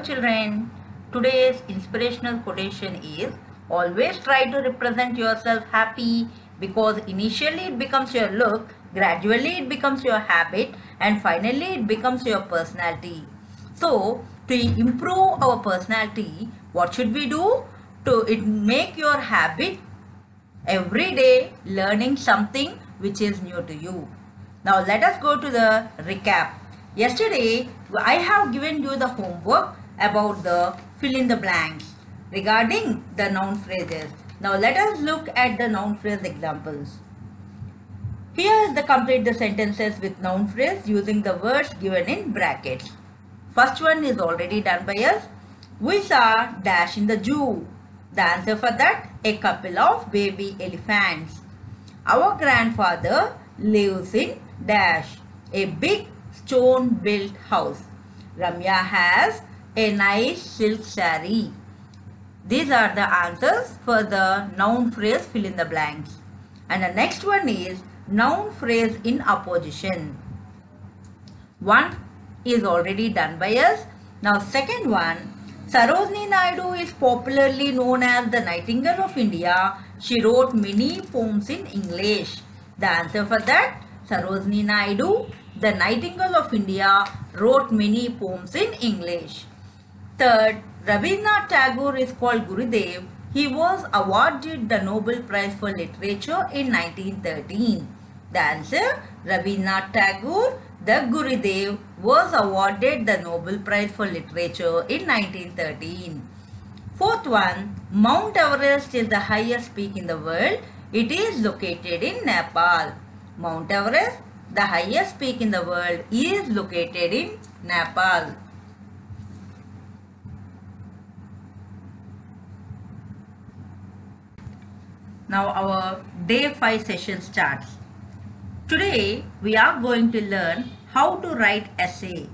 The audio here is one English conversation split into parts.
children. Today's inspirational quotation is always try to represent yourself happy because initially it becomes your look, gradually it becomes your habit, and finally it becomes your personality. So, to improve our personality, what should we do? To make your habit every day learning something which is new to you. Now let us go to the recap. Yesterday I have given you the homework about the fill in the blanks regarding the noun phrases. Now let us look at the noun phrase examples. Here is the complete the sentences with noun phrase using the words given in brackets. First one is already done by us. We saw dash in the zoo. The answer for that, a couple of baby elephants. Our grandfather lives in dash, a big stone built house. Ramya has a nice silk saree. These are the answers for the noun phrase fill in the blanks. And the next one is noun phrase in opposition. One is already done by us. Now second one, Sarojini Naidu is popularly known as the Nightingale of India. She wrote many poems in English. The answer for that, Sarojini Naidu, the Nightingale of India, wrote many poems in English. Third, Rabindranath Tagore is called Gurudev. He was awarded the Nobel Prize for Literature in 1913. The answer, Rabindranath Tagore, the Gurudev, was awarded the Nobel Prize for Literature in 1913. Fourth one, Mount Everest is the highest peak in the world. It is located in Nepal. Mount Everest, the highest peak in the world, is located in Nepal. Now our day 5 session starts. Today we are going to learn how to write essay.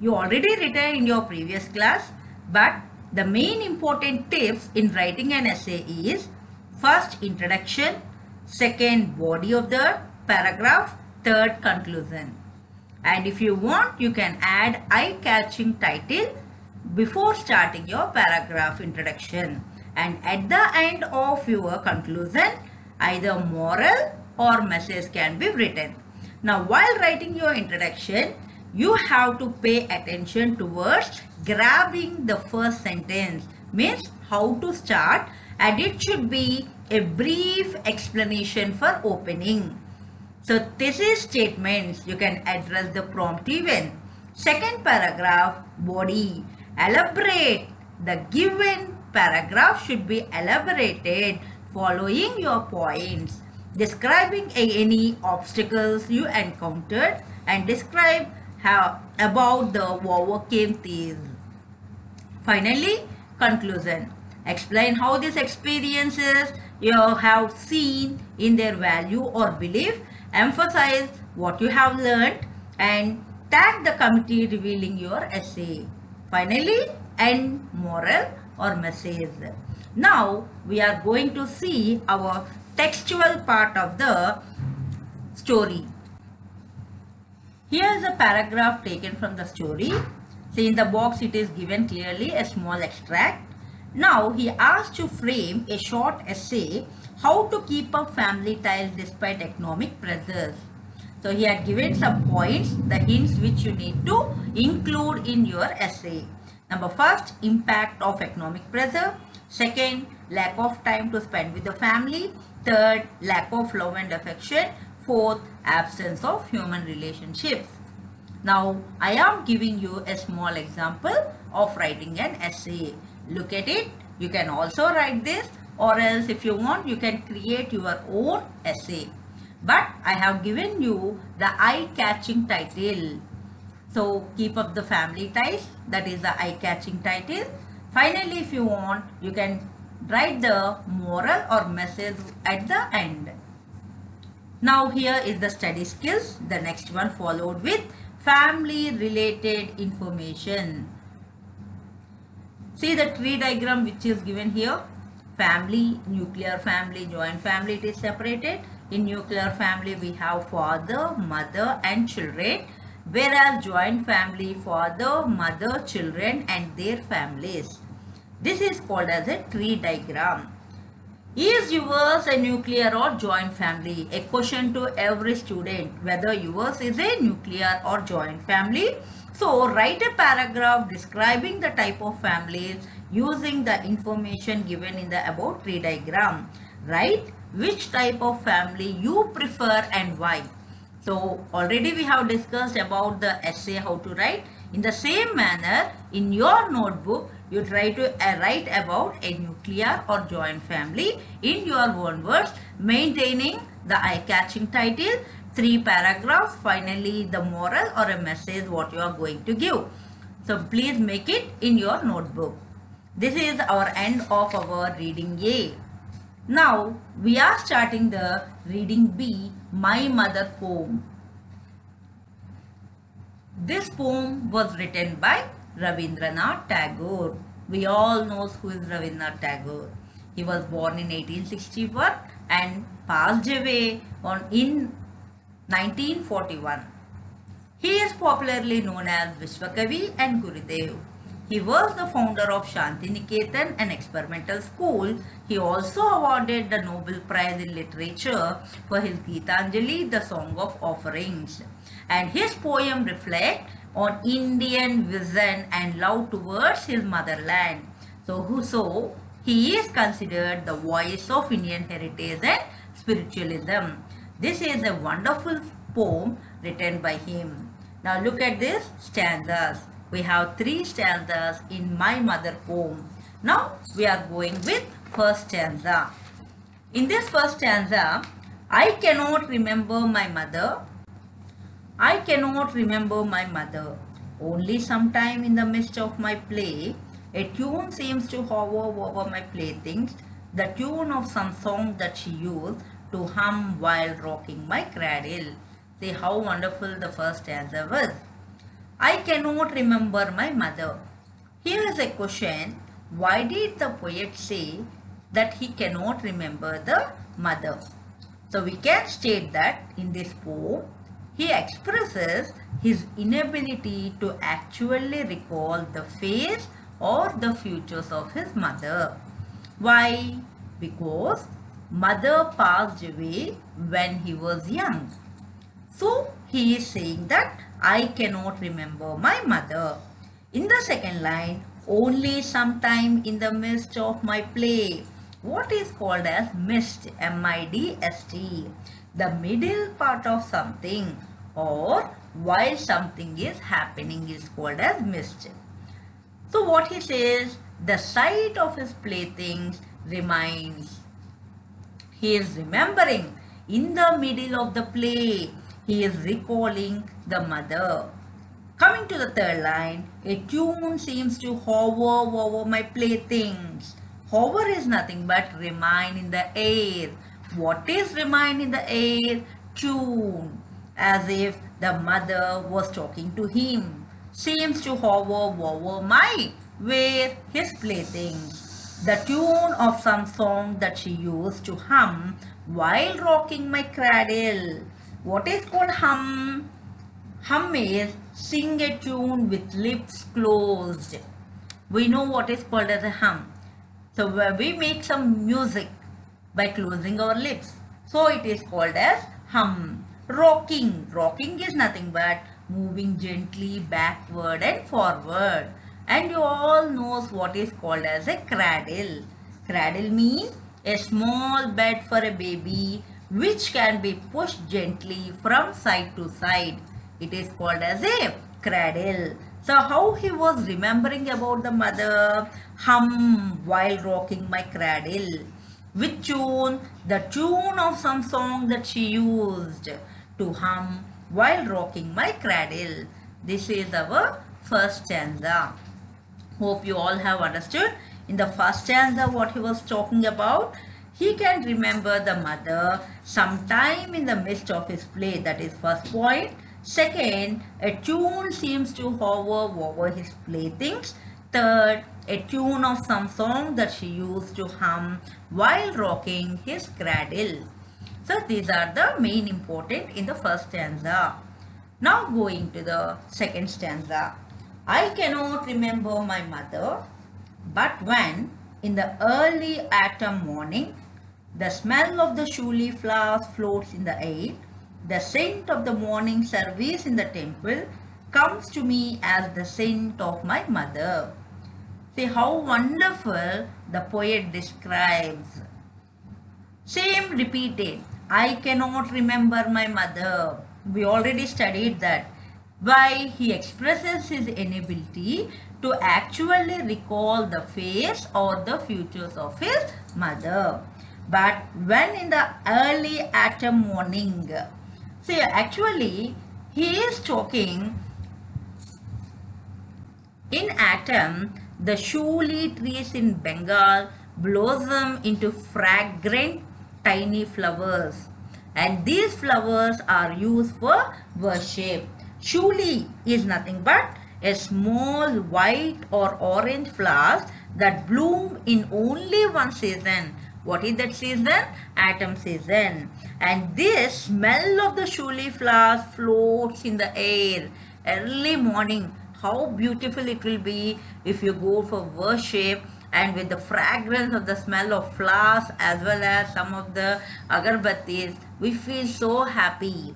You already written in your previous class, but the main important tips in writing an essay is first introduction, second body of the paragraph, third conclusion. And if you want, you can add eye-catching title before starting your paragraph introduction. And at the end of your conclusion, either moral or message can be written. Now while writing your introduction, you have to pay attention towards grabbing the first sentence, means how to start, and it should be a brief explanation for opening. So this is statements, you can address the prompt even. Second paragraph, body, elaborate. The given paragraph should be elaborated following your points, describing any obstacles you encountered and describe how about the overcame these. Finally, conclusion. Explain how these experiences you have seen in their value or belief. Emphasize what you have learned and tag the committee revealing your essay. Finally, end moral or message. Now we are going to see our textual part of the story. Here is a paragraph taken from the story. See, in the box it is given clearly a small extract. Now he asked to frame a short essay, how to keep up family ties despite economic pressures. So he had given some points, the hints which you need to include in your essay. Number first, impact of economic pressure. Second, lack of time to spend with the family. Third, lack of love and affection. Fourth, absence of human relationships. Now, I am giving you a small example of writing an essay. Look at it. You can also write this, or else if you want, you can create your own essay. But I have given you the eye-catching title. So, keep up the family ties. That is the eye-catching title. Finally, if you want, you can write the moral or message at the end. Now here is the study skills. The next one followed with family related information. See the tree diagram which is given here. Family, nuclear family, joint family, it is separated. In nuclear family we have father, mother and children. whereas joint family, father, mother, children and their families. This is called as a tree diagram. Is yours a nuclear or joint family? A question to every student, whether yours is a nuclear or joint family. So write a paragraph describing the type of families using the information given in the above tree diagram. Write which type of family you prefer and why. So already we have discussed about the essay how to write. In the same manner, in your notebook, you try to write about a nuclear or joint family in your own words, maintaining the eye-catching title, 3 paragraphs, finally the moral or a message what you are going to give. So please make it in your notebook. This is our end of our reading A. Now we are starting the reading B, My Mother poem. This poem was written by Rabindranath Tagore. We all know who is Rabindranath Tagore. He was born in 1861 and passed away in 1941. He is popularly known as Vishwakavi and Gurudev. He was the founder of Shantiniketan, an experimental school. He also awarded the Nobel Prize in Literature for his Gitanjali, the Song of Offerings. And his poem reflect on Indian vision and love towards his motherland. So he is considered the voice of Indian heritage and spiritualism. This is a wonderful poem written by him. Now look at this stanzas. We have 3 stanzas in My Mother poem. Now we are going with first stanza. In this first stanza, I cannot remember my mother. I cannot remember my mother. Only sometime in the midst of my play, a tune seems to hover over my playthings, the tune of some song that she used to hum while rocking my cradle. See how wonderful the first stanza was. I cannot remember my mother. Here is a question. Why did the poet say that he cannot remember the mother? So we can state that in this poem, he expresses his inability to actually recall the face or the features of his mother. Why? Because mother passed away when he was young. So he is saying that I cannot remember my mother. In the second line, only sometime in the midst of my play. What is called as midst, M-I-D-S-T, the middle part of something or while something is happening is called as midst. So what he says, the sight of his playthings remains. He is remembering in the middle of the play. He is recalling the mother. Coming to the third line, a tune seems to hover over my playthings. Hover is nothing but remain in the air. What is remain in the air? Tune. As if the mother was talking to him. Seems to hover over my, where his playthings. The tune of some song that she used to hum while rocking my cradle. What is called hum? Hum is sing a tune with lips closed. We know what is called as a hum. So we make some music by closing our lips. So it is called as hum. Rocking. Rocking is nothing but moving gently backward and forward. And you all knows what is called as a cradle. Cradle means a small bed for a baby which can be pushed gently from side to side. It is called as a cradle. So how he was remembering about the mother? Hum while rocking my cradle. Which tune? The tune of some song that she used to hum while rocking my cradle. This is our first stanza. Hope you all have understood. In the first stanza what he was talking about, he can remember the mother sometime in the midst of his play. That is first point. Second, a tune seems to hover over his playthings. Third, a tune of some song that she used to hum while rocking his cradle. So these are the main important in the first stanza. Now going to the second stanza. I cannot remember my mother, but when in the early autumn morning the smell of the shuli flowers floats in the air, the scent of the morning service in the temple comes to me as the scent of my mother. See how wonderful the poet describes. Same repeated. I cannot remember my mother. We already studied that. Why he expresses his inability to actually recall the face or the features of his mother. But when in the early autumn morning, see actually he is talking in autumn, the shuli trees in Bengal blossom into fragrant tiny flowers, and these flowers are used for worship. Shuli is nothing but a small white or orange flowers that bloom in only one season. What is that season? Autumn season. And this smell of the shuli flowers floats in the air early morning. How beautiful it will be if you go for worship, and with the fragrance of the smell of flowers as well as some of the agarbattis, we feel so happy.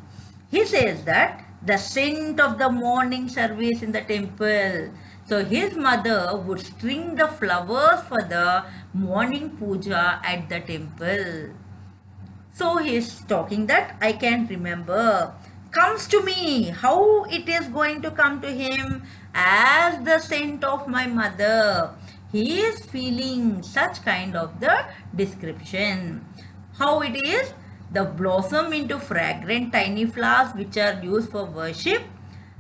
He says that the scent of the morning service in the temple. So his mother would string the flowers for the morning puja at the temple. So he is talking that I can remember. Comes to me. How it is going to come to him? As the scent of my mother. He is feeling such kind of the description. How it is? The blossom into fragrant tiny flowers which are used for worship.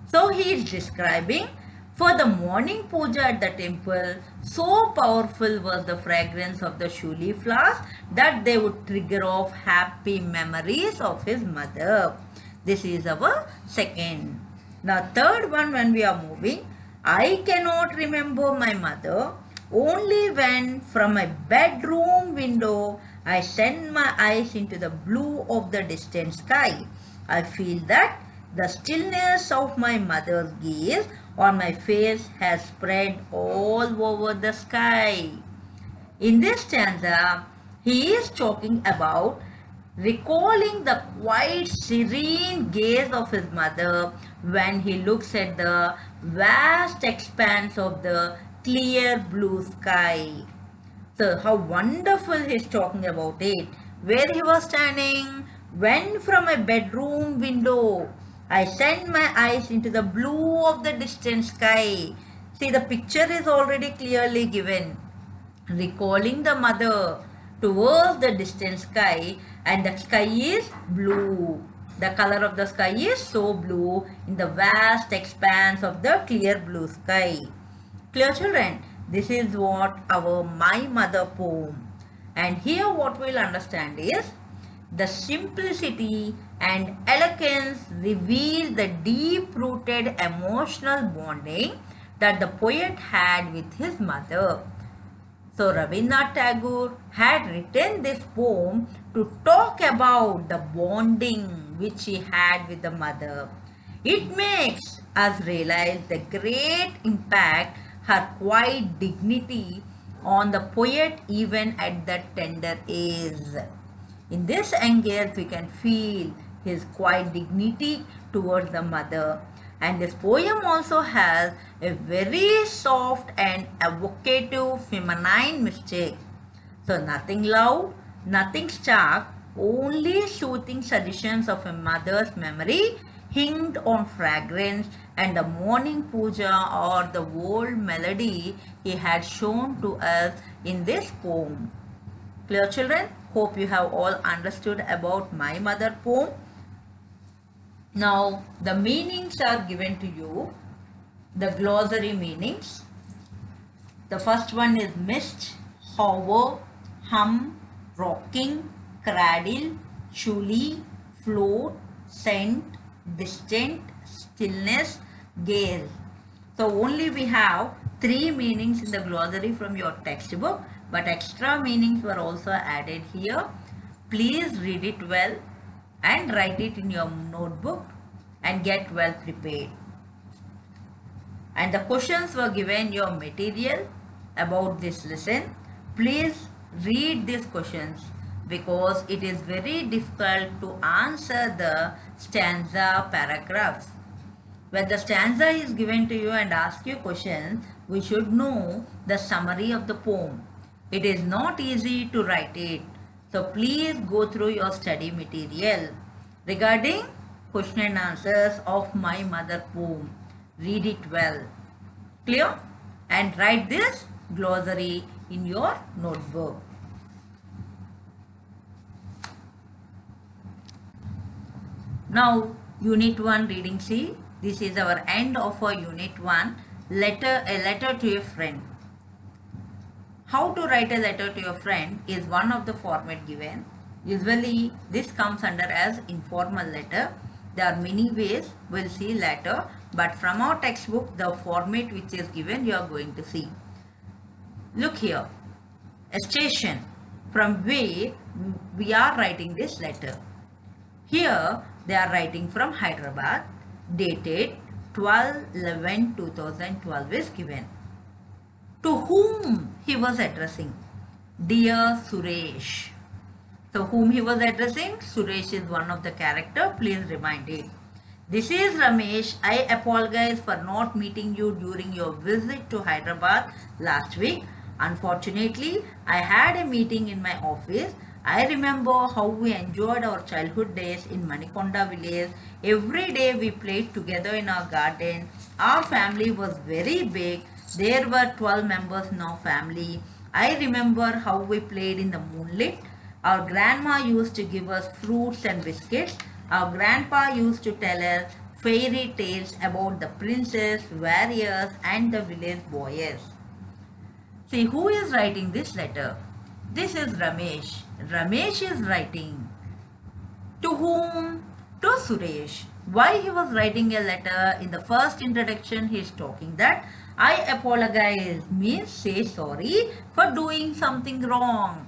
So he is describing for the morning puja at the temple, so powerful was the fragrance of the shuli flowers that they would trigger off happy memories of his mother. This is our second. Now third one, when we are moving, I cannot remember my mother only when from my bedroom window I send my eyes into the blue of the distant sky. I feel that the stillness of my mother's gaze on my face has spread all over the sky. In this stanza, he is talking about recalling the quiet, serene gaze of his mother when he looks at the vast expanse of the clear blue sky. So how wonderful he is talking about it. Where he was standing, when from my bedroom window I send my eyes into the blue of the distant sky. See, the picture is already clearly given. Recalling the mother towards the distant sky, and the sky is blue. The color of the sky is so blue in the vast expanse of the clear blue sky. Clear, children? This is what our My Mother poem. And here what we'll understand is the simplicity and elegance reveal the deep-rooted emotional bonding that the poet had with his mother. So Rabindranath Tagore had written this poem to talk about the bonding which he had with the mother. It makes us realize the great impact her quiet dignity on the poet even at that tender age. In this angle, we can feel his quiet dignity towards the mother. And this poem also has a very soft and evocative feminine mystic. So nothing loud, nothing stark, only soothing suggestions of a mother's memory hinged on fragrance and the morning puja or the old melody he had shown to us in this poem. Clear, children? Hope you have all understood about My Mother poem. Now the meanings are given to you, the glossary meanings. The first one is mist, hover, hum, rocking, cradle, shuli, float, scent, distant, stillness, gaze. So only we have 3 meanings in the glossary from your textbook, but extra meanings were also added here. Please read it well and write it in your notebook and get well prepared. And the questions were given your material about this lesson. Please read these questions because it is very difficult to answer the stanza paragraphs. When the stanza is given to you and ask you questions, we should know the summary of the poem. It is not easy to write it. So please go through your study material. Regarding question and answers of My Mother poem, read it well. Clear? And write this glossary in your notebook. Now, Unit 1 reading C. This is our end of our Unit 1. A letter to a friend. How to write a letter to your friend is one of the format given. Usually, this comes under as informal letter. There are many ways, we'll see later. But from our textbook, the format which is given, you are going to see. Look here. A station from where we are writing this letter. Here, they are writing from Hyderabad, dated 12/11/2012 is given. To whom he was addressing? Dear Suresh. So whom he was addressing? Suresh is one of the character. Please remind it. This is Ramesh. I apologize for not meeting you during your visit to Hyderabad last week. Unfortunately, I had a meeting in my office. I remember how we enjoyed our childhood days in Manikonda village. Every day we played together in our garden. Our family was very big. There were 12 members in our family. I remember how we played in the moonlight. Our grandma used to give us fruits and biscuits. Our grandpa used to tell us fairy tales about the princess, warriors and the village boys. See, who is writing this letter? This is Ramesh. Ramesh is writing. To whom? To Suresh. Why he was writing a letter? In the first introduction, he is talking that I apologize means say sorry for doing something wrong.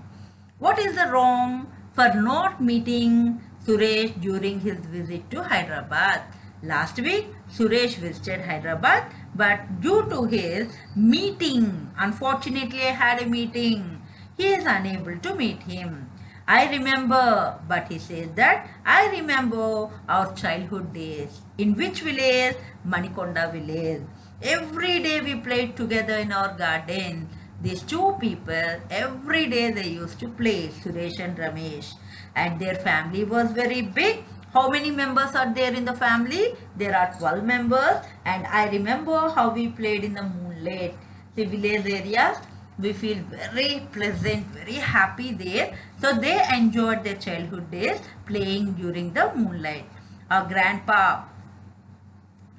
What is the wrong? For not meeting Suresh during his visit to Hyderabad. Last week, Suresh visited Hyderabad, but due to his meeting, unfortunately I had a meeting, he is unable to meet him. I remember, but he says that I remember our childhood days. In which village? Manikonda village. Every day we played together in our garden. These two people, every day they used to play, Suresh and Ramesh. And their family was very big. How many members are there in the family? There are 12 members. And I remember how we played in the moonlight. The village areas, we feel very pleasant, very happy there. So they enjoyed their childhood days playing during the moonlight. Our grandpa,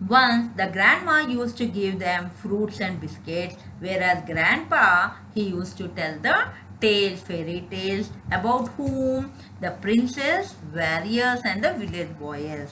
once the grandma used to give them fruits and biscuits, whereas grandpa, he used to tell the tales, fairy tales about whom? The princess, warriors and the village boys.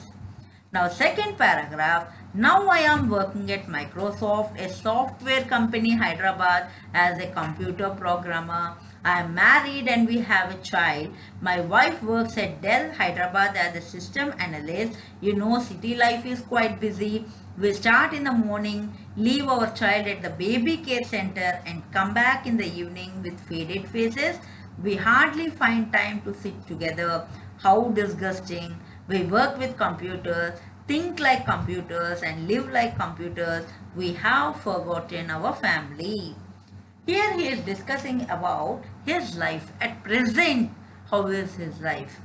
Now second paragraph, now I am working at Microsoft, a software company Hyderabad as a computer programmer. I am married and we have a child. My wife works at Dell Hyderabad as a system analyst. You know, city life is quite busy. We start in the morning, leave our child at the baby care center and come back in the evening with faded faces. We hardly find time to sit together. How disgusting. We work with computers, think like computers and live like computers. We have forgotten our family. Here he is discussing about his life at present. How is his life?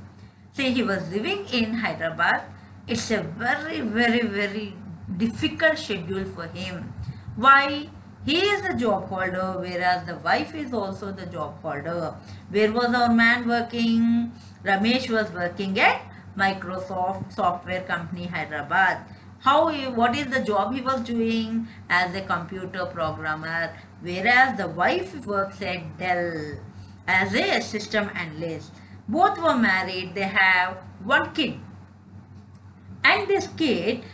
See, he was living in Hyderabad. It's a very difficult schedule for him. Why? He is a job holder, whereas the wife is also the job holder. Where was our man working? Ramesh was working at Microsoft Software Company Hyderabad. What is the job he was doing? As a computer programmer, whereas the wife works at Dell as a system analyst. Both were married. They have one kid. And this kid,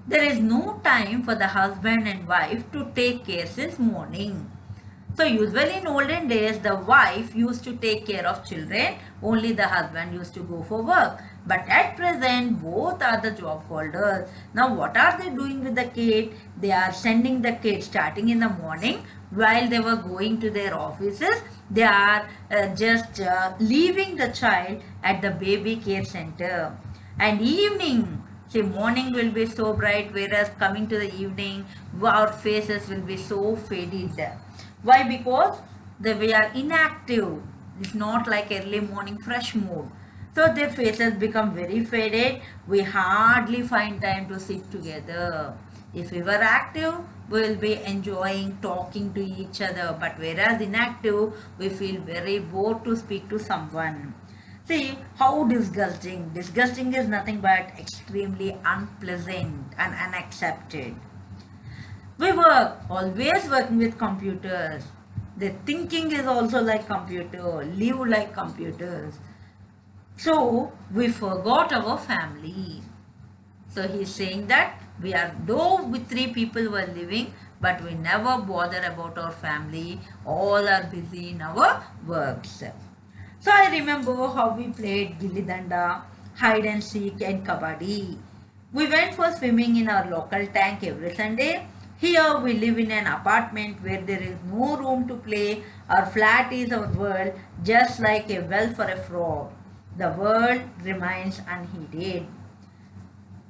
there is no time for the husband and wife to take care since morning. So usually in olden days, the wife used to take care of children. Only the husband used to go for work. But at present, both are the job holders. Now, what are they doing with the kid? They are sending the kid starting in the morning while they were going to their offices. They are just leaving the child at the baby care center. And evening, see, morning will be so bright, whereas coming to the evening, our faces will be so faded. Why? Because we are inactive. It's not like early morning fresh mood. So their faces become very faded. We hardly find time to sit together. If we were active, we will be enjoying talking to each other. But whereas inactive, we feel very bored to speak to someone. See how disgusting. Disgusting is nothing but extremely unpleasant and unaccepted. We work, always working with computers. The thinking is also like computer, live like computers. So we forgot our family. So he's saying that though we three people were living, but we never bother about our family. All are busy in our works. So I remember how we played gilli danda, hide and seek and kabaddi. We went for swimming in our local tank every Sunday. Here we live in an apartment where there is no room to play. Our flat is our world, just like a well for a frog. The world remains unheeded.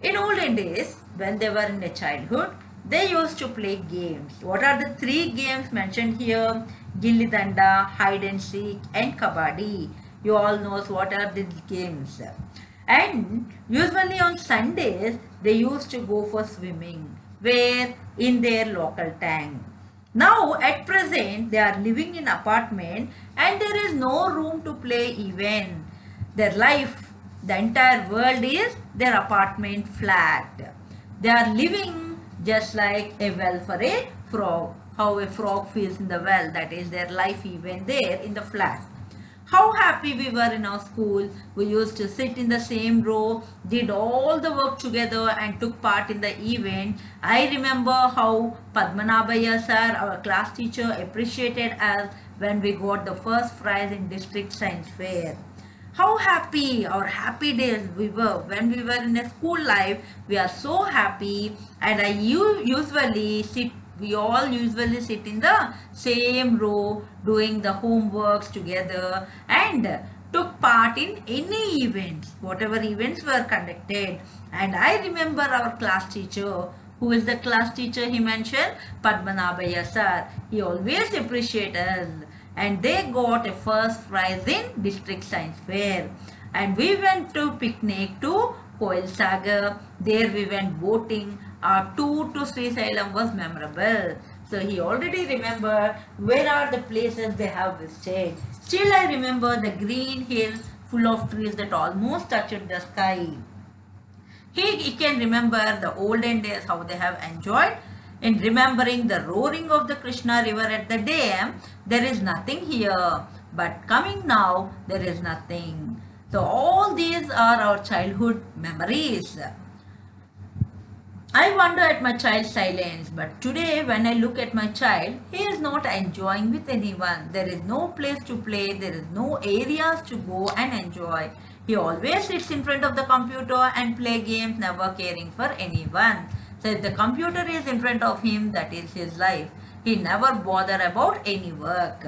In olden days, when they were in their childhood, they used to play games. What are the three games mentioned here? Gilli danda, hide and seek and kabaddi. You all know what are these games. And usually on Sundays, they used to go for swimming. Where? In their local tank. Now at present, they are living in apartment and there is no room to play even. Their life, the entire world is their apartment flat. They are living just like a well for a frog. How a frog feels in the well, that is their life even there in the flat. How happy we were in our school. We used to sit in the same row, did all the work together and took part in the event. I remember how Padmanabhaya sir, our class teacher, appreciated us when we got the first prize in district science fair. How happy, our happy days we were when we were in a school life. We are so happy, and we all usually sit in the same row doing the homeworks together and took part in any events, whatever events were conducted. And I remember our class teacher. Who is the class teacher he mentioned? Padmanabhaya sir. He always appreciated us. And they got a first prize in district science fair. And we went to picnic to Koil Sagar. There we went boating. Our tour to Sri Sailam was memorable. So he already remembered where are the places they have visited. Still I remember the green hill full of trees that almost touched the sky. He can remember the olden days, how they have enjoyed. In remembering the roaring of the Krishna river at the dam, there is nothing here. But coming now, there is nothing. So all these are our childhood memories. I wonder at my child's silence, but today when I look at my child, he is not enjoying with anyone. There is no place to play, there is no areas to go and enjoy. He always sits in front of the computer and play games, never caring for anyone. So if the computer is in front of him, that is his life. He never bother about any work.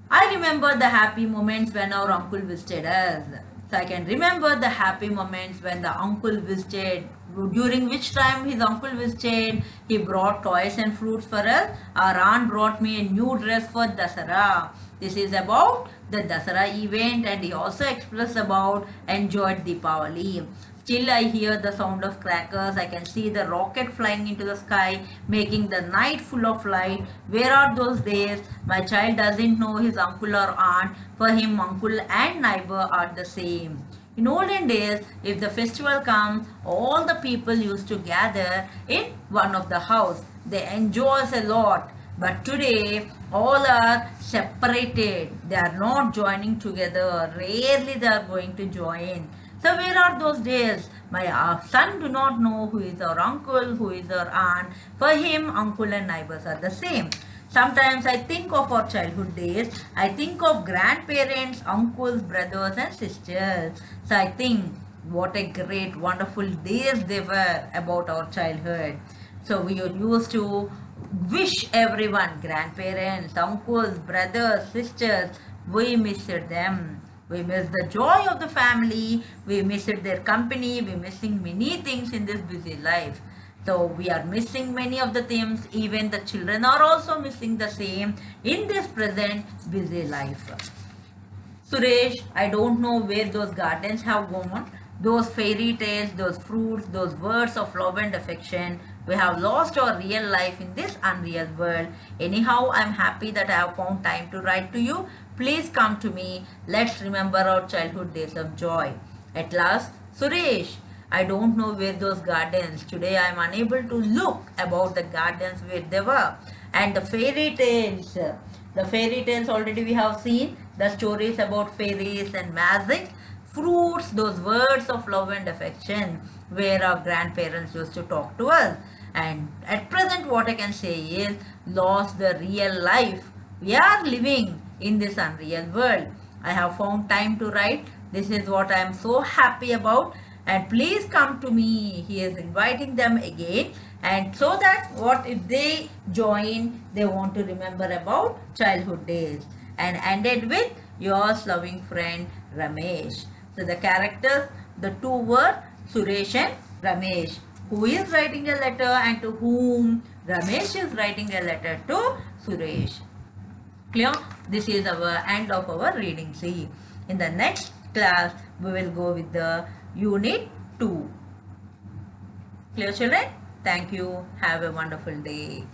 I remember the happy moments when our uncle visited us. So I can remember the happy moments when the uncle visited, during which time his uncle visited, he brought toys and fruits for us. Our aunt brought me a new dress for Dasara. This is about the Dasara event, and he also expressed about enjoyed Deepavali. Still I hear the sound of crackers. I can see the rocket flying into the sky, making the night full of light. Where are those days? My child doesn't know his uncle or aunt. For him, uncle and neighbor are the same. In olden days, if the festival comes, all the people used to gather in one of the house. They enjoy a lot. But today, all are separated. They are not joining together. Rarely they are going to join. So where are those days? My son do not know who is our uncle, who is our aunt. For him, uncle and neighbors are the same. Sometimes I think of our childhood days. I think of grandparents, uncles, brothers and sisters. So I think what a great, wonderful days they were about our childhood. So we used to wish everyone, grandparents, uncles, brothers, sisters, we missed them. We miss the joy of the family. We miss their company. We're missing many things in this busy life. So we are missing many of the things. Even the children are also missing the same in this present busy life. Suresh, I don't know where those gardens have gone. Those fairy tales, those fruits, those words of love and affection. We have lost our real life in this unreal world. Anyhow, I'm happy that I have found time to write to you. Please come to me. Let's remember our childhood days of joy. At last, Suresh, I don't know where those gardens. Today I am unable to look about the gardens where they were. And the fairy tales. The fairy tales already we have seen. The stories about fairies and magic. Fruits, those words of love and affection where our grandparents used to talk to us. And at present what I can say is lost the real life. We are living in this unreal world. I have found time to write. This is what I am so happy about. And please come to me. He is inviting them again. And so that what if they join, they want to remember about childhood days. And ended with yours loving friend Ramesh. So the characters, the two were Suresh and Ramesh. Who is writing a letter and to whom? Ramesh is writing a letter to Suresh. Clear? This is our end of our reading. See, in the next class, we will go with the unit 2. Clear, children? Thank you. Have a wonderful day.